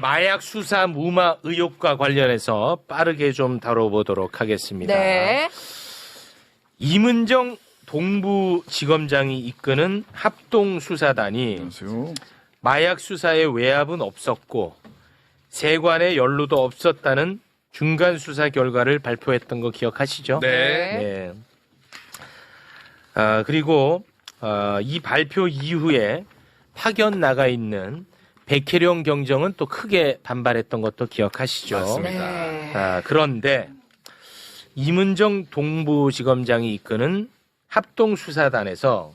마약 수사 무마 의혹과 관련해서 빠르게 좀 다뤄보도록 하겠습니다. 네. 이문정 동부지검장이 이끄는 합동수사단이 안녕하세요. 마약 수사에 외압은 없었고 세관의 연루도 없었다는 중간 수사 결과를 발표했던 거 기억하시죠? 네. 그리고 이 발표 이후에 파견 나가 있는 백혜령 경정은 또 크게 반발했던 것도 기억하시죠? 맞습니다. 네. 그런데 이문정 동부지검장이 이끄는 합동수사단에서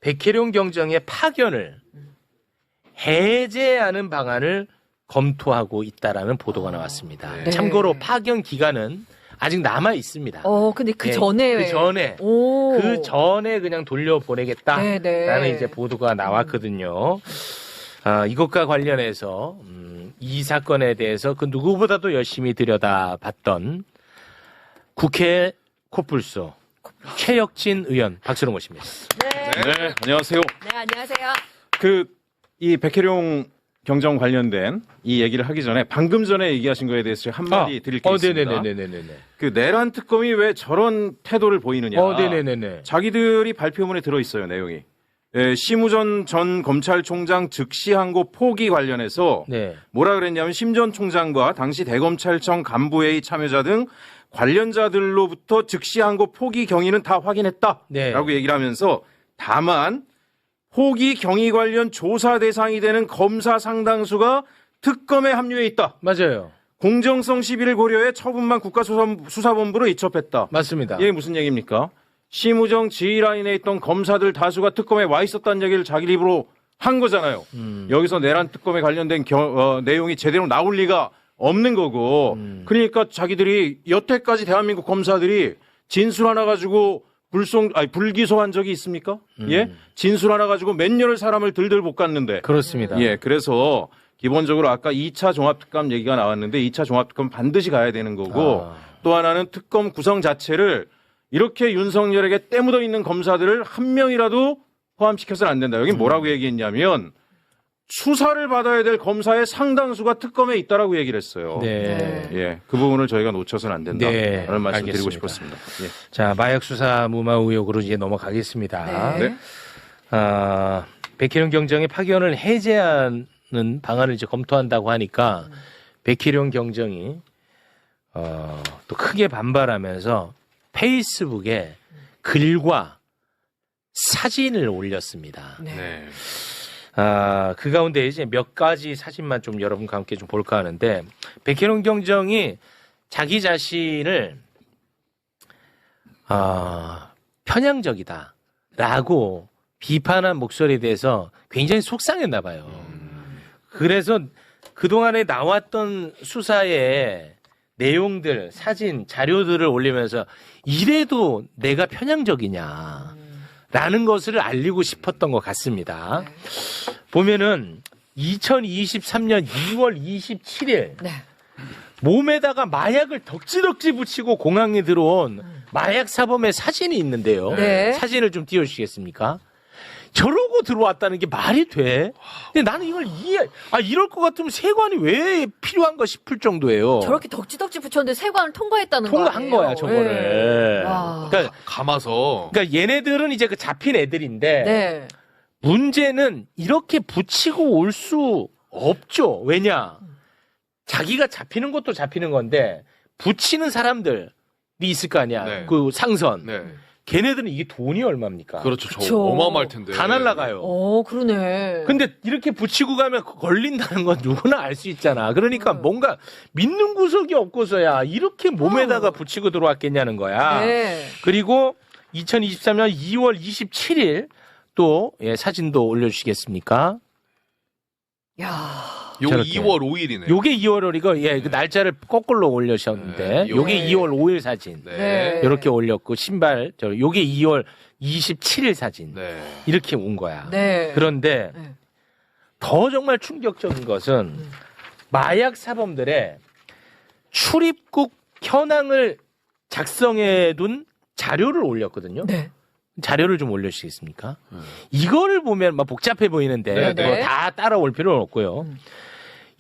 백혜령 경정의 파견을 해제하는 방안을 검토하고 있다라는 보도가 나왔습니다. 네. 참고로 파견 기간은 아직 남아 있습니다. 근데 그 네, 전에. 그 전에 그냥 돌려보내겠다라는 네네. 이제 보도가 나왔거든요. 이것과 관련해서 이 사건에 대해서 그 누구보다도 열심히 들여다봤던 국회 코뿔소 최혁진 의원 박수로 모십니다. 네, 안녕하세요. 네, 안녕하세요. 이 백혜룡 경정 관련된 이 얘기를 하기 전에 방금 전에 얘기하신 거에 대해서 제가 한마디 드릴 게 있습니다. 네네네네네. 그 내란 특검이 왜 저런 태도를 보이느냐. 네네네네. 자기들이 발표문에 들어 있어요, 내용이. 심우전 전 검찰총장 즉시 항고 포기 관련해서 네. 뭐라 그랬냐면 심 전 총장과 당시 대검찰청 간부회의 참여자 등 관련자들로부터 즉시 항고 포기 경위는 다 확인했다라고 네. 얘기를 하면서 다만 포기 경위 관련 조사 대상이 되는 검사 상당수가 특검에 합류해 있다. 맞아요. 공정성 시비를 고려해 처분만 국가수사본부로 이첩했다. 맞습니다. 이게 무슨 얘기입니까? 심우정 지휘라인에 있던 검사들 다수가 특검에 와 있었다는 얘기를 자기 입으로 한 거잖아요. 여기서 내란 특검에 관련된 내용이 제대로 나올 리가 없는 거고. 그러니까 자기들이 여태까지 대한민국 검사들이 진술 하나 가지고 불기소한 적이 있습니까? 예? 진술 하나 가지고 몇 년을 사람을 들들 볶았는데. 그렇습니다. 예, 그래서 기본적으로 아까 2차 종합특감 얘기가 나왔는데 2차 종합특감 반드시 가야 되는 거고 또 하나는 특검 구성 자체를 이렇게 윤석열에게 때묻어 있는 검사들을 한 명이라도 포함시켜서는 안 된다. 여기 뭐라고 얘기했냐면 수사를 받아야 될 검사의 상당수가 특검에 있다라고 얘기를 했어요. 네. 예, 그 부분을 저희가 놓쳐서는 안 된다라는 네, 말씀 드리고 알겠습니다. 싶었습니다. 예. 자, 마약 수사 무마 의혹으로 이제 넘어가겠습니다. 네. 백혜령 경정의 파견을 해제하는 방안을 이제 검토한다고 하니까 백혜령 경정이 또 크게 반발하면서 페이스북에 글과 사진을 올렸습니다. 네. 그 가운데 이제 몇 가지 사진만 좀 여러분과 함께 좀 볼까 하는데, 백혜령 경정이 자기 자신을, 편향적이다라고 비판한 목소리에 대해서 굉장히 속상했나 봐요. 그래서 그동안에 나왔던 수사의 내용들, 사진, 자료들을 올리면서 이래도 내가 편향적이냐. 라는 것을 알리고 싶었던 것 같습니다. 보면은 2023년 2월 27일 네. 몸에다가 마약을 덕지덕지 붙이고 공항에 들어온 마약 사범의 사진이 있는데요. 네. 사진을 좀 띄워주시겠습니까? 저러고 들어왔다는 게 말이 돼? 근데 나는 이걸 이럴 것 같으면 세관이 왜 필요한가 싶을 정도예요. 저렇게 덕지덕지 붙였는데 세관을 통과했다는 거 통과한 아니에요? 거야, 저거를. 네. 와. 그러니까 감아서. 얘네들은 이제 그 잡힌 애들인데 네. 문제는 이렇게 붙이고 올 수 없죠. 왜냐? 자기가 잡히는 것도 잡히는 건데 붙이는 사람들이 있을 거 아니야. 네. 그 상선. 네. 걔네들은 이게 돈이 얼마입니까? 그렇죠. 그쵸. 저 어마어마할 텐데. 다 날라가요. 그러네. 근데 이렇게 붙이고 가면 걸린다는 건 누구나 알 수 있잖아. 그러니까 뭔가 믿는 구석이 없고서야 이렇게 몸에다가 붙이고 들어왔겠냐는 거야. 네. 그리고 2023년 2월 27일 또 사진도 올려주시겠습니까? 야. 요 저렇게. 2월 5일이네. 요게 2월 5일이고 그 날짜를 거꾸로 올려주셨는데 네, 요게 네. 2월 5일 사진. 네. 이렇게 올렸고 신발 요게 2월 27일 사진. 네. 이렇게 온 거야. 네. 그런데 네. 더 정말 충격적인 것은 마약 사범들의 출입국 현황을 작성해둔 자료를 올렸거든요. 네. 자료를 좀 올려주시겠습니까? 이거를 보면 막 복잡해 보이는데 네, 그거 네. 다 따라올 필요는 없고요.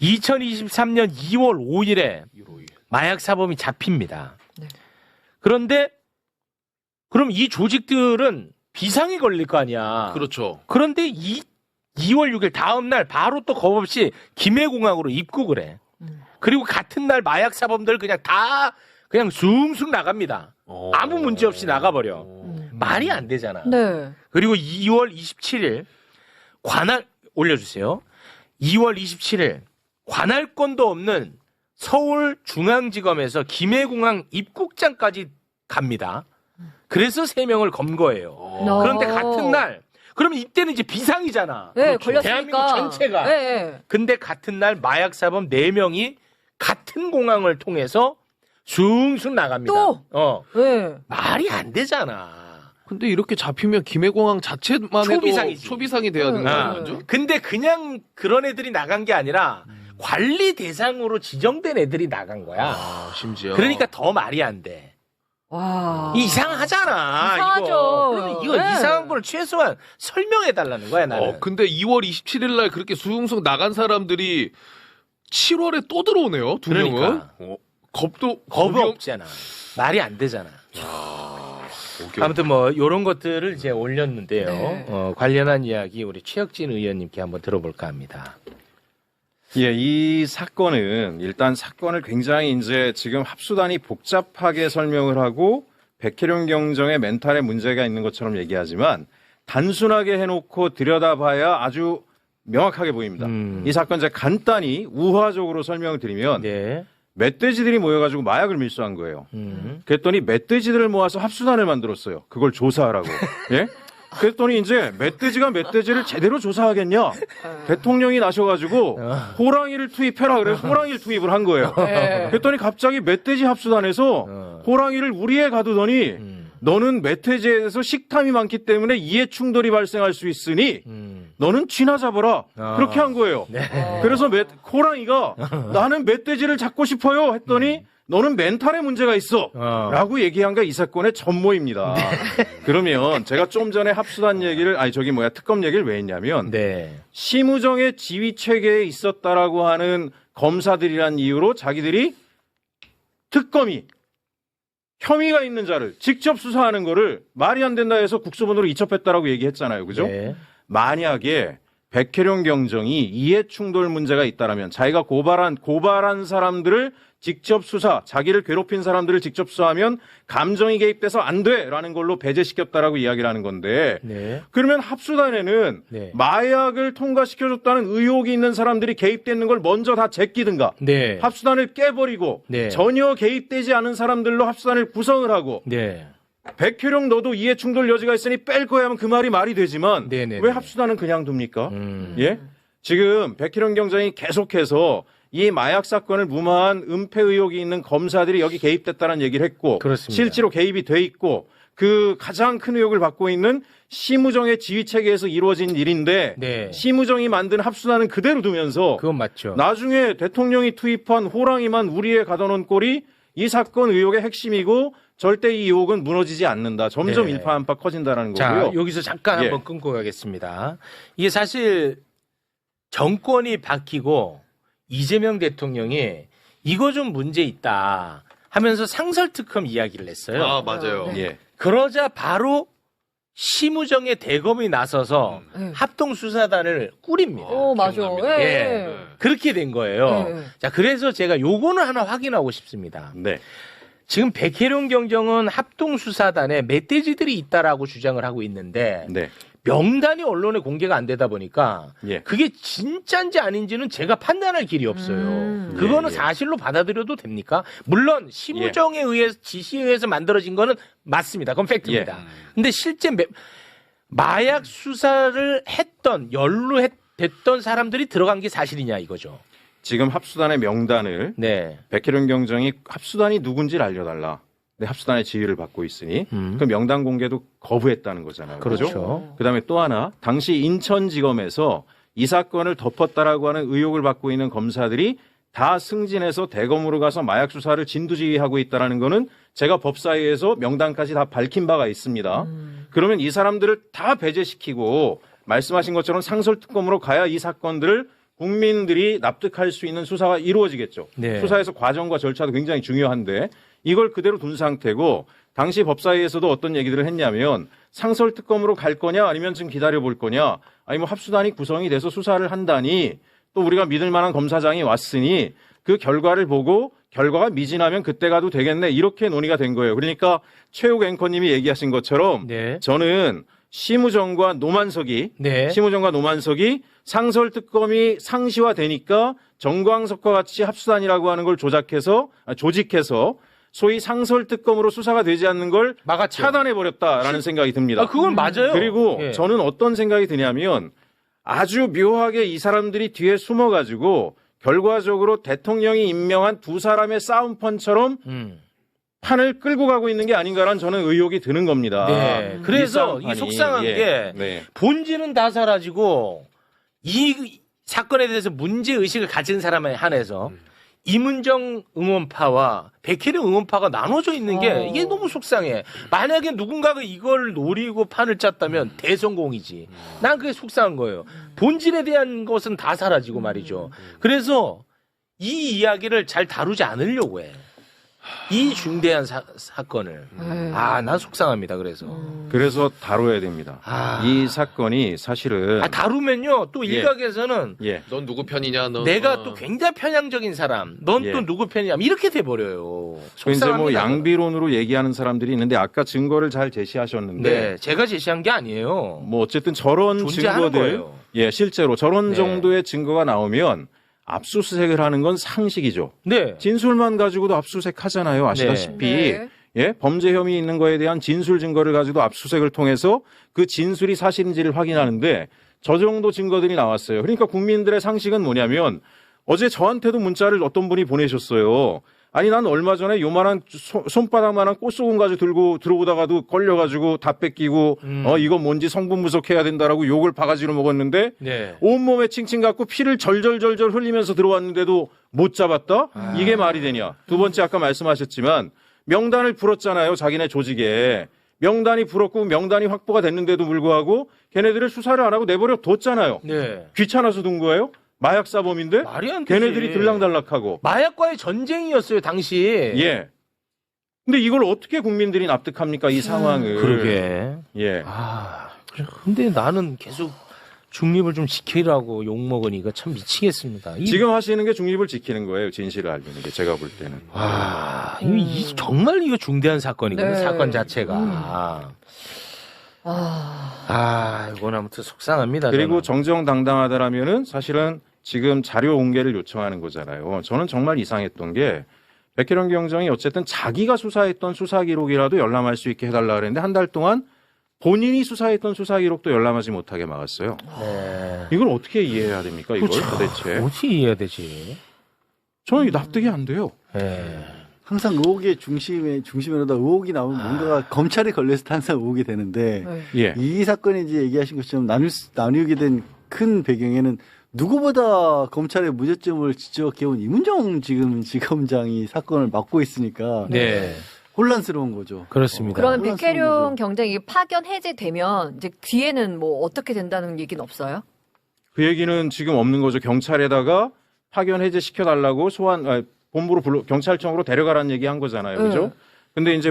2023년 2월 5일에 마약 사범이 잡힙니다. 네. 그런데 그럼 이 조직들은 비상이 걸릴 거 아니야. 그렇죠. 그런데 2월 6일 다음 날 바로 또 겁없이 김해공항으로 입국을 해. 그리고 같은 날 마약 사범들 그냥 다 그냥 숭숭 나갑니다. 아무 문제 없이 나가버려. 말이 안 되잖아. 네. 그리고 2월 27일 올려주세요. 2월 27일 관할권도 없는 서울중앙지검에서 김해공항 입국장까지 갑니다. 그래서 3명을 검거해요. 그런데 같은 날, 그러면 이때는 이제 비상이잖아. 네, 그렇죠. 걸렸으니까. 대한민국 전체가. 네, 네. 근데 같은 날 마약사범 4명이 같은 공항을 통해서 숭숭 나갑니다. 또? 네. 말이 안 되잖아. 근데 이렇게 잡히면 김해공항 자체만 초비상이지. 해도 초비상이 돼야 되는 거 아, 아니죠? 근데 그냥 그런 애들이 나간 게 아니라 관리 대상으로 지정된 애들이 나간 거야. 아, 심지어. 그러니까 더 말이 안 돼. 와. 이상하잖아. 이상하죠. 이거. 그러면 이거 네. 이상한 걸 최소한 설명해 달라는 거야, 나는. 근데 2월 27일 날 그렇게 숭숭 나간 사람들이 7월에 또 들어오네요. 두 그러니까. 명은. 겁도 겁이 겁이 없잖아. 말이 안 되잖아. 오케이. 아무튼 뭐 이런 것들을 이제 올렸는데요. 네. 관련한 이야기 우리 최혁진 의원님께 한번 들어볼까 합니다. 예, 이 사건은 일단 사건을 굉장히 이제 지금 합수단이 복잡하게 설명을 하고 백혜룡 경정의 멘탈에 문제가 있는 것처럼 얘기하지만 단순하게 해놓고 들여다봐야 아주 명확하게 보입니다. 이 사건 제가 간단히 우화적으로 설명을 드리면 네. 멧돼지들이 모여가지고 마약을 밀수한 거예요. 음. 그랬더니 멧돼지들을 모아서 합수단을 만들었어요. 그걸 조사하라고. 예? 그랬더니 이제 멧돼지가 멧돼지를 제대로 조사하겠냐? 대통령이 나셔가지고 호랑이를 투입해라 그래서 호랑이를 투입을 한 거예요. 네. 그랬더니 갑자기 멧돼지 합수단에서 호랑이를 우리에 가두더니 너는 멧돼지에서 식탐이 많기 때문에 이해 충돌이 발생할 수 있으니 너는 쥐나 잡아라. 그렇게 한 거예요. 그래서 호랑이가 나는 멧돼지를 잡고 싶어요 했더니 너는 멘탈에 문제가 있어 라고 얘기한 게 이 사건의 전모입니다. 그러면 제가 좀 전에 합수단 얘기를 특검 얘기를 왜 했냐면 네. 심우정의 지휘 체계에 있었다라고 하는 검사들이란 이유로 자기들이 특검이 혐의가 있는 자를 직접 수사하는 거를 말이 안 된다 해서 국수본으로 이첩했다라고 얘기했잖아요. 그죠? 네. 만약에 백혜룡 경정이 이해충돌 문제가 있다라면 자기가 고발한 사람들을 직접 수사, 자기를 괴롭힌 사람들을 직접 수사하면 감정이 개입돼서 안 돼라는 걸로 배제시켰다라고 이야기를 하는 건데 네. 그러면 합수단에는 네. 마약을 통과시켜줬다는 의혹이 있는 사람들이 개입되는 걸 먼저 다 제끼든가 네. 합수단을 깨버리고 네. 전혀 개입되지 않은 사람들로 합수단을 구성을 하고 네. 백혜룡 너도 이해충돌 여지가 있으니 뺄 거야 하면 그 말이 되지만 네네네. 왜 합수단은 그냥 둡니까? 예? 지금 백혜룡 경정이 계속해서 이 마약 사건을 무마한 은폐 의혹이 있는 검사들이 여기 개입됐다는 얘기를 했고 그렇습니다. 실제로 개입이 돼 있고 그 가장 큰 의혹을 받고 있는 심우정의 지휘 체계에서 이루어진 일인데 네. 심우정이 만든 합수단은 그대로 두면서 그건 맞죠. 나중에 대통령이 투입한 호랑이만 우리에 가둬놓은 꼴이 이 사건 의혹의 핵심이고 절대 이 의혹은 무너지지 않는다. 점점 네. 일파만파 커진다는 자, 거고요. 여기서 잠깐 예. 한번 끊고 가겠습니다. 이게 사실 정권이 바뀌고 이재명 대통령이 이거 좀 문제 있다 하면서 상설특검 이야기를 했어요. 아, 맞아요. 네. 예. 그러자 바로 심우정의 대검이 나서서 네. 합동수사단을 꾸립니다. 맞아. 기억납니다. 예. 예. 그렇게 된 거예요. 네. 자, 그래서 제가 요거는 하나 확인하고 싶습니다. 네. 지금 백혜룡 경정은 합동수사단에 멧돼지들이 있다라고 주장을 하고 있는데 네. 명단이 언론에 공개가 안 되다 보니까 예. 그게 진짜인지 아닌지는 제가 판단할 길이 없어요. 그거는 예. 사실로 받아들여도 됩니까? 물론 심우정에 의해서 지시에 의해서 만들어진 거는 맞습니다. 그건 팩트입니다. 근데 실제 마약 수사를 했던 연루됐던 사람들이 들어간 게 사실이냐 이거죠. 지금 합수단의 명단을 네. 백혜룡 경정이 합수단이 누군지를 알려달라. 근데 합수단의 지휘를 받고 있으니 그 명단 공개도 거부했다는 거잖아요. 그렇죠. 그다음에 또 하나 당시 인천지검에서 이 사건을 덮었다라고 하는 의혹을 받고 있는 검사들이 다 승진해서 대검으로 가서 마약 수사를 진두지휘하고 있다라는 거는 제가 법사위에서 명단까지 다 밝힌 바가 있습니다. 그러면 이 사람들을 다 배제시키고 말씀하신 것처럼 상설특검으로 가야 이 사건들을 국민들이 납득할 수 있는 수사가 이루어지겠죠. 네. 수사에서 과정과 절차도 굉장히 중요한데 이걸 그대로 둔 상태고 당시 법사위에서도 어떤 얘기들을 했냐면 상설특검으로 갈 거냐 아니면 좀 기다려볼 거냐 아니면 합수단이 구성이 돼서 수사를 한다니 또 우리가 믿을 만한 검사장이 왔으니 그 결과를 보고 결과가 미진하면 그때 가도 되겠네 이렇게 논의가 된 거예요. 그러니까 최욱 앵커님이 얘기하신 것처럼 네. 저는 심우정과 노만석이 네. 심우정과 노만석이 상설특검이 상시화되니까 정광석과 같이 합수단이라고 하는 걸 조직해서 소위 상설특검으로 수사가 되지 않는 걸 막았죠. 차단해버렸다라는 생각이 듭니다. 아, 그건 맞아요. 그리고 예. 저는 어떤 생각이 드냐면 아주 묘하게 이 사람들이 뒤에 숨어가지고 결과적으로 대통령이 임명한 두 사람의 싸움판처럼 판을 끌고 가고 있는 게 아닌가라는 저는 의혹이 드는 겁니다. 네. 그래서 이 이게 싸움판이. 속상한 예. 게 네. 본질은 다 사라지고 이 사건에 대해서 문제의식을 가진 사람에 한해서 이문정 응원파와 백혜령 응원파가 나눠져 있는 게 이게 너무 속상해. 만약에 누군가가 이걸 노리고 판을 짰다면 대성공이지. 난 그게 속상한 거예요. 본질에 대한 것은 다 사라지고 말이죠. 그래서 이 이야기를 잘 다루지 않으려고 해. 이 중대한 사건을. 난 속상합니다. 그래서 다뤄야 됩니다. 아. 이 사건이 사실은 다루면요 또 예. 일각에서는 예. 넌 누구 편이냐? 너 내가 또 굉장히 편향적인 사람, 넌 또 예. 누구 편이냐 이렇게 돼버려요. 이제 속상합니다. 뭐 양비론으로 얘기하는 사람들이 있는데 아까 증거를 잘 제시하셨는데 네, 제가 제시한 게 아니에요. 뭐 어쨌든 저런 존재하는 증거들 거예요. 예 실제로 저런 네. 정도의 증거가 나오면 압수수색을 하는 건 상식이죠. 네, 진술만 가지고도 압수수색 하잖아요. 아시다시피 네. 예 범죄 혐의 있는 거에 대한 진술 증거를 가지고 압수수색을 통해서 그 진술이 사실인지를 확인하는데 저 정도 증거들이 나왔어요. 그러니까 국민들의 상식은 뭐냐면 어제 저한테도 문자를 어떤 분이 보내셨어요. 아니 난 얼마 전에 요만한 손바닥만한 꽃소금 가지고 들어오다가도 걸려가지고 다 뺏기고 이거 뭔지 성분 분석해야 된다라고 욕을 바가지로 먹었는데 네. 온몸에 칭칭 갖고 피를 절절절절 흘리면서 들어왔는데도 못 잡았다? 이게 말이 되냐? 두 번째 아까 말씀하셨지만 명단을 풀었잖아요. 자기네 조직에. 명단이 풀었고 명단이 확보가 됐는데도 불구하고 걔네들을 수사를 안 하고 내버려 뒀잖아요. 네. 귀찮아서 둔 거예요? 마약 사범인데? 말이 안 되지. 걔네들이 들락달락하고. 마약과의 전쟁이었어요 당시. 예. 근데 이걸 어떻게 국민들이 납득합니까? 이 상황을. 그러게. 예. 근데 나는 계속 중립을 좀 지키라고 욕 먹으니까 참 미치겠습니다. 지금 하시는 게 중립을 지키는 거예요. 진실을 알리는 게 제가 볼 때는. 정말 이거 중대한 사건이거든요. 네. 사건 자체가. 이건 아무튼 속상합니다. 그리고 저는. 정정당당하다라면은 사실은 지금 자료 공개를 요청하는 거잖아요. 저는 정말 이상했던 게 백혜령 경정이 어쨌든 자기가 수사했던 수사 기록이라도 열람할 수 있게 해달라 그랬는데 한 달 동안 본인이 수사했던 수사 기록도 열람하지 못하게 막았어요. 네. 이걸 어떻게 이해해야 됩니까? 이걸 도대체. 어떻게 이해해야 되지? 저는 납득이 안 돼요. 네. 항상 의혹의 중심에다 의혹이 나오면 뭔가가 검찰에 걸려서 항상 의혹이 되는데 예. 이 사건이 이제 얘기하신 것처럼 나누게 된 큰 배경에는 누구보다 검찰의 무죄점을 지적해온 이문정 지금 지검장이 사건을 맡고 있으니까 네. 혼란스러운 거죠. 그렇습니다. 그러면 혼란스러운 백혜룡 거죠. 경장이 파견 해제되면 이제 뒤에는 뭐 어떻게 된다는 얘기는 없어요? 그 얘기는 지금 없는 거죠. 경찰에다가 파견 해제시켜달라고 본부로 경찰청으로 데려가라는 얘기 한 거잖아요. 그죠? 근데 이제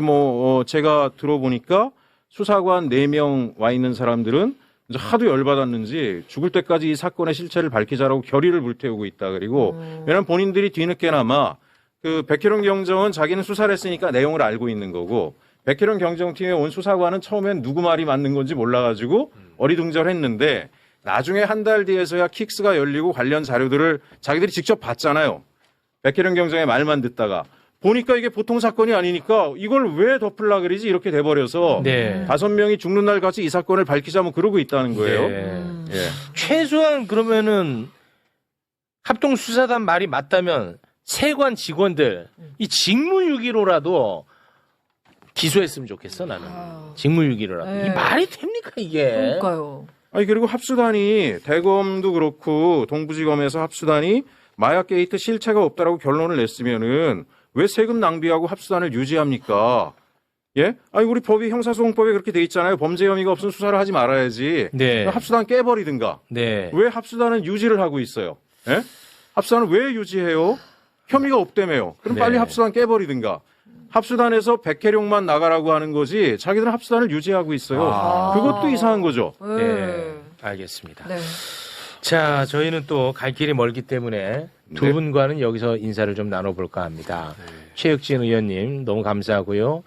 제가 들어보니까 수사관 4명 와 있는 사람들은 이제 하도 열받았는지 죽을 때까지 이 사건의 실체를 밝히자라고 결의를 불태우고 있다. 그리고 왜냐면 본인들이 뒤늦게나마 그 백혜룡 경정은 자기는 수사를 했으니까 내용을 알고 있는 거고 백혜룡 경정팀에 온 수사관은 처음엔 누구 말이 맞는 건지 몰라가지고 어리둥절했는데 나중에 한 달 뒤에서야 킥스가 열리고 관련 자료들을 자기들이 직접 봤잖아요. 백혜령 경정의 말만 듣다가 보니까 이게 보통 사건이 아니니까 이걸 왜 덮으려 그러지 이렇게 돼버려서 네. 5명이 죽는 날까지 이 사건을 밝히자면 그러고 있다는 거예요. 네. 예. 최소한 그러면은 합동수사단 말이 맞다면 세관 직원들 이 직무유기로라도 기소했으면 좋겠어 나는. 직무유기로라도. 네. 이 말이 됩니까 이게? 그러니까요. 아니 그리고 합수단이 대검도 그렇고 동부지검에서 합수단이 마약 게이트 실체가 없다라고 결론을 냈으면은 왜 세금 낭비하고 합수단을 유지합니까? 예? 아니 우리 법이 형사소송법에 그렇게 돼 있잖아요. 범죄 혐의가 없으면 수사를 하지 말아야지. 네. 합수단 깨버리든가. 네. 왜 합수단은 유지를 하고 있어요? 예? 합수단을 왜 유지해요? 혐의가 없다며요. 그럼 네. 빨리 합수단 깨버리든가. 합수단에서 백혜룡만 나가라고 하는 거지 자기들은 합수단을 유지하고 있어요. 아. 그것도 이상한 거죠. 네, 알겠습니다. 네. 자, 저희는 또 갈 길이 멀기 때문에 두 네. 분과는 여기서 인사를 좀 나눠볼까 합니다. 최혁진 의원님 너무 감사하고요.